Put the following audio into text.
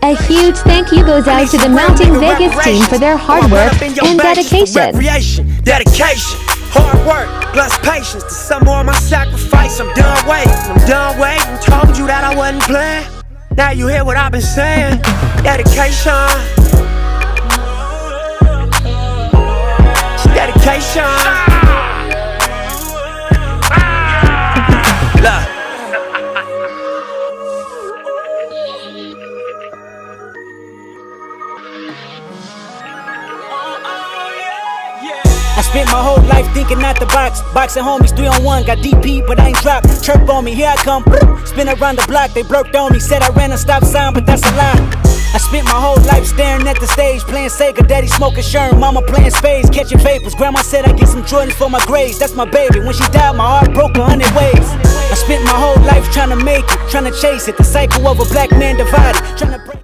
A huge thank you goes out to the Mountain Vegas team for their hard work and dedication. Dedication, hard work, plus patience. To some more of my sacrifice, I'm done waiting. Told you that I wasn't playing. Now you hear what I've been saying. Dedication. Dedication. Look. I spent my whole life thinking out the box. Boxing homies 3-on-1, got DP, but I ain't dropped. Chirp on me, here I come. Spin around the block, they blurked on me. Said I ran a stop sign, but that's a lie. I spent my whole life staring at the stage, playing Sega, daddy smoking Sherm, mama playing spades, catching vapors. Grandma said I get some Jordans for my grades. That's my baby. When she died, my heart broke 100 ways. I spent my whole life trying to make it, trying to chase it. The cycle of a black man divided, trying to break.